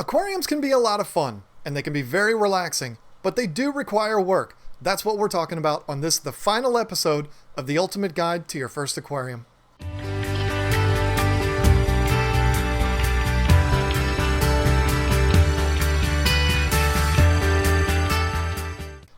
Aquariums can be a lot of fun, and they can be very relaxing, but they do require work. That's what we're talking about on this, the final episode of the Ultimate Guide to Your First Aquarium.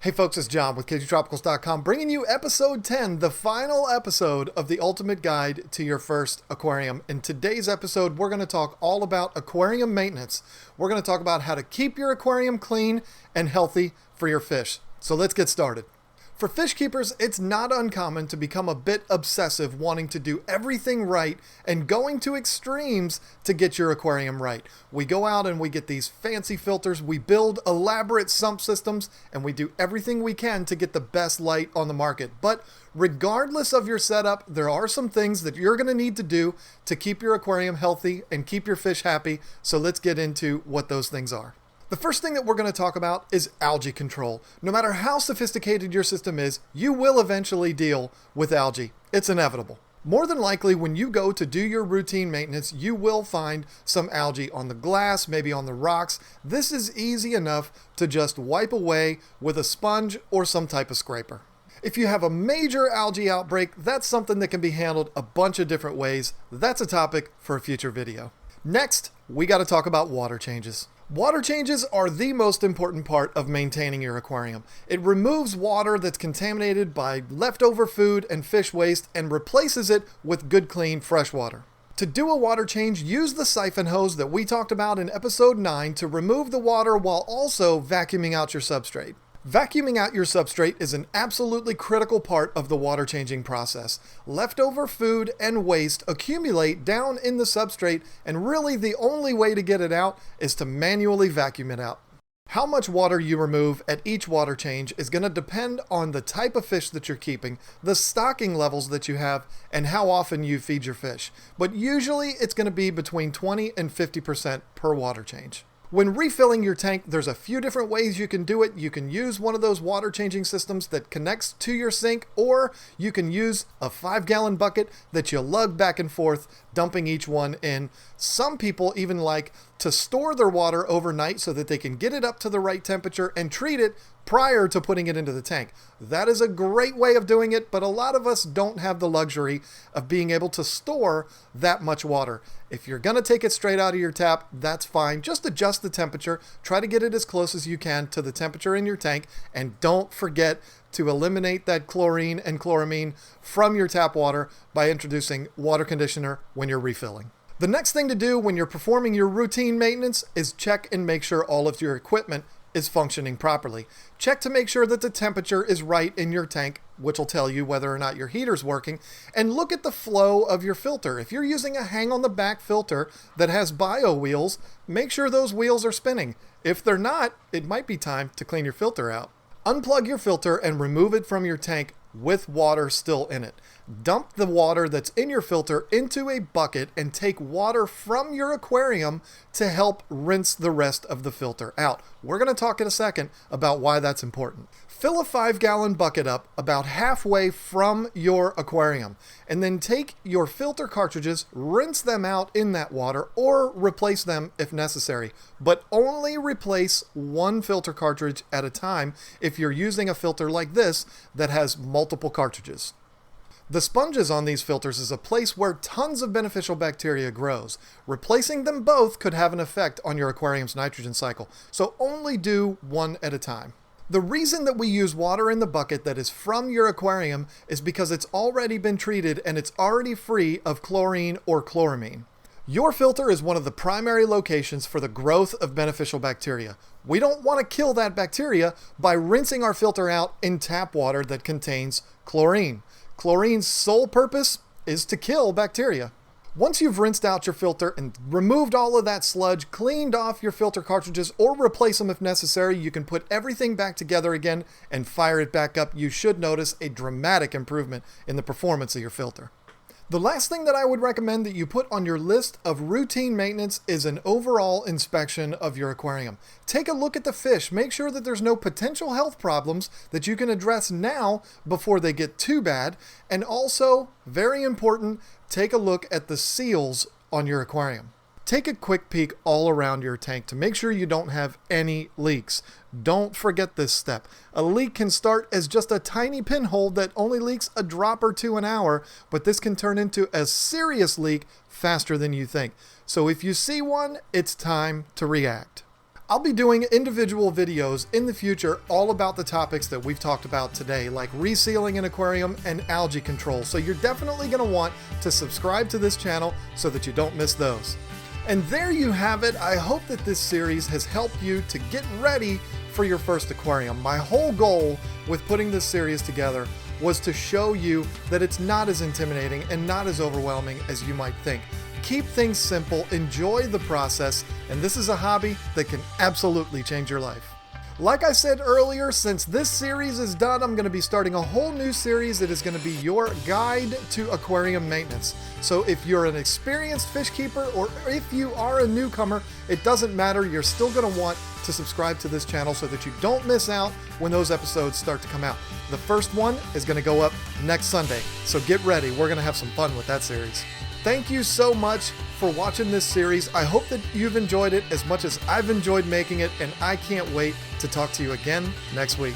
Hey folks, it's John with KGTropicals.com bringing you episode 10, the final episode of the Ultimate Guide to Your First Aquarium. In today's episode, we're going to talk all about aquarium maintenance. We're going to talk about how to keep your aquarium clean and healthy for your fish. So let's get started. For fish keepers, it's not uncommon to become a bit obsessive, wanting to do everything right and going to extremes to get your aquarium right. We go out and we get these fancy filters, we build elaborate sump systems, and we do everything we can to get the best light on the market. But regardless of your setup, there are some things that you're going to need to do to keep your aquarium healthy and keep your fish happy. So let's get into what those things are. The first thing that we're going to talk about is algae control. No matter how sophisticated your system is, you will eventually deal with algae. It's inevitable. More than likely, when you go to do your routine maintenance, you will find some algae on the glass, maybe on the rocks. This is easy enough to just wipe away with a sponge or some type of scraper. If you have a major algae outbreak, that's something that can be handled a bunch of different ways. That's a topic for a future video. Next, we got to talk about water changes. Water changes are the most important part of maintaining your aquarium. It removes water that's contaminated by leftover food and fish waste and replaces it with good, clean, fresh water. To do a water change, use the siphon hose that we talked about in episode 9 to remove the water while also vacuuming out your substrate. Vacuuming out your substrate is an absolutely critical part of the water changing process. Leftover food and waste accumulate down in the substrate, and really the only way to get it out is to manually vacuum it out. How much water you remove at each water change is going to depend on the type of fish that you're keeping, the stocking levels that you have, and how often you feed your fish. But usually it's going to be between 20 and 50% per water change. When refilling your tank, there's a few different ways you can do it. You can use one of those water changing systems that connects to your sink, or you can use a 5-gallon bucket that you lug back and forth, dumping each one in. Some people even like to store their water overnight so that they can get it up to the right temperature and treat it prior to putting it into the tank. That is a great way of doing it, but a lot of us don't have the luxury of being able to store that much water. If you're going to take it straight out of your tap, that's fine. Just adjust the temperature. Try to get it as close as you can to the temperature in your tank, and don't forget to eliminate that chlorine and chloramine from your tap water by introducing water conditioner when you're refilling. The next thing to do when you're performing your routine maintenance is check and make sure all of your equipment is functioning properly. Check to make sure that the temperature is right in your tank, which will tell you whether or not your heater's working, and look at the flow of your filter. If you're using a hang-on-the-back filter that has bio wheels, make sure those wheels are spinning. If they're not, it might be time to clean your filter out. Unplug your filter and remove it from your tank with water still in it. Dump the water that's in your filter into a bucket and take water from your aquarium to help rinse the rest of the filter out. We're going to talk in a second about why that's important. Fill a 5-gallon bucket up about halfway from your aquarium, and then take your filter cartridges, rinse them out in that water, or replace them if necessary. But only replace one filter cartridge at a time if you're using a filter like this that has multiple cartridges. The sponges on these filters is a place where tons of beneficial bacteria grows. Replacing them both could have an effect on your aquarium's nitrogen cycle, so only do one at a time. The reason that we use water in the bucket that is from your aquarium is because it's already been treated and it's already free of chlorine or chloramine. Your filter is one of the primary locations for the growth of beneficial bacteria. We don't want to kill that bacteria by rinsing our filter out in tap water that contains chlorine. Chlorine's sole purpose is to kill bacteria. Once you've rinsed out your filter and removed all of that sludge, cleaned off your filter cartridges, or replace them if necessary, you can put everything back together again and fire it back up. You should notice a dramatic improvement in the performance of your filter. The last thing that I would recommend that you put on your list of routine maintenance is an overall inspection of your aquarium. Take a look at the fish. Make sure that there's no potential health problems that you can address now before they get too bad. And also, very important, take a look at the seals on your aquarium. take a quick peek all around your tank to make sure you don't have any leaks. Don't forget this step. A leak can start as just a tiny pinhole that only leaks a drop or two an hour, but this can turn into a serious leak faster than you think. So if you see one, it's time to react. I'll be doing individual videos in the future all about the topics that we've talked about today, like resealing an aquarium and algae control. So you're definitely going to want to subscribe to this channel so that you don't miss those. And there you have it. I hope that this series has helped you to get ready for your first aquarium. My whole goal with putting this series together was to show you that it's not as intimidating and not as overwhelming as you might think. Keep things simple, enjoy the process, and this is a hobby that can absolutely change your life. Like I said earlier, since this series is done, I'm going to be starting a whole new series that is going to be your guide to aquarium maintenance. So if you're an experienced fish keeper or if you are a newcomer, it doesn't matter. You're still going to want to subscribe to this channel so that you don't miss out when those episodes start to come out. The first one is going to go up next Sunday, so get ready. We're going to have some fun with that series. Thank you so much for watching this series. I hope that you've enjoyed it as much as I've enjoyed making it, and I can't wait to talk to you again next week.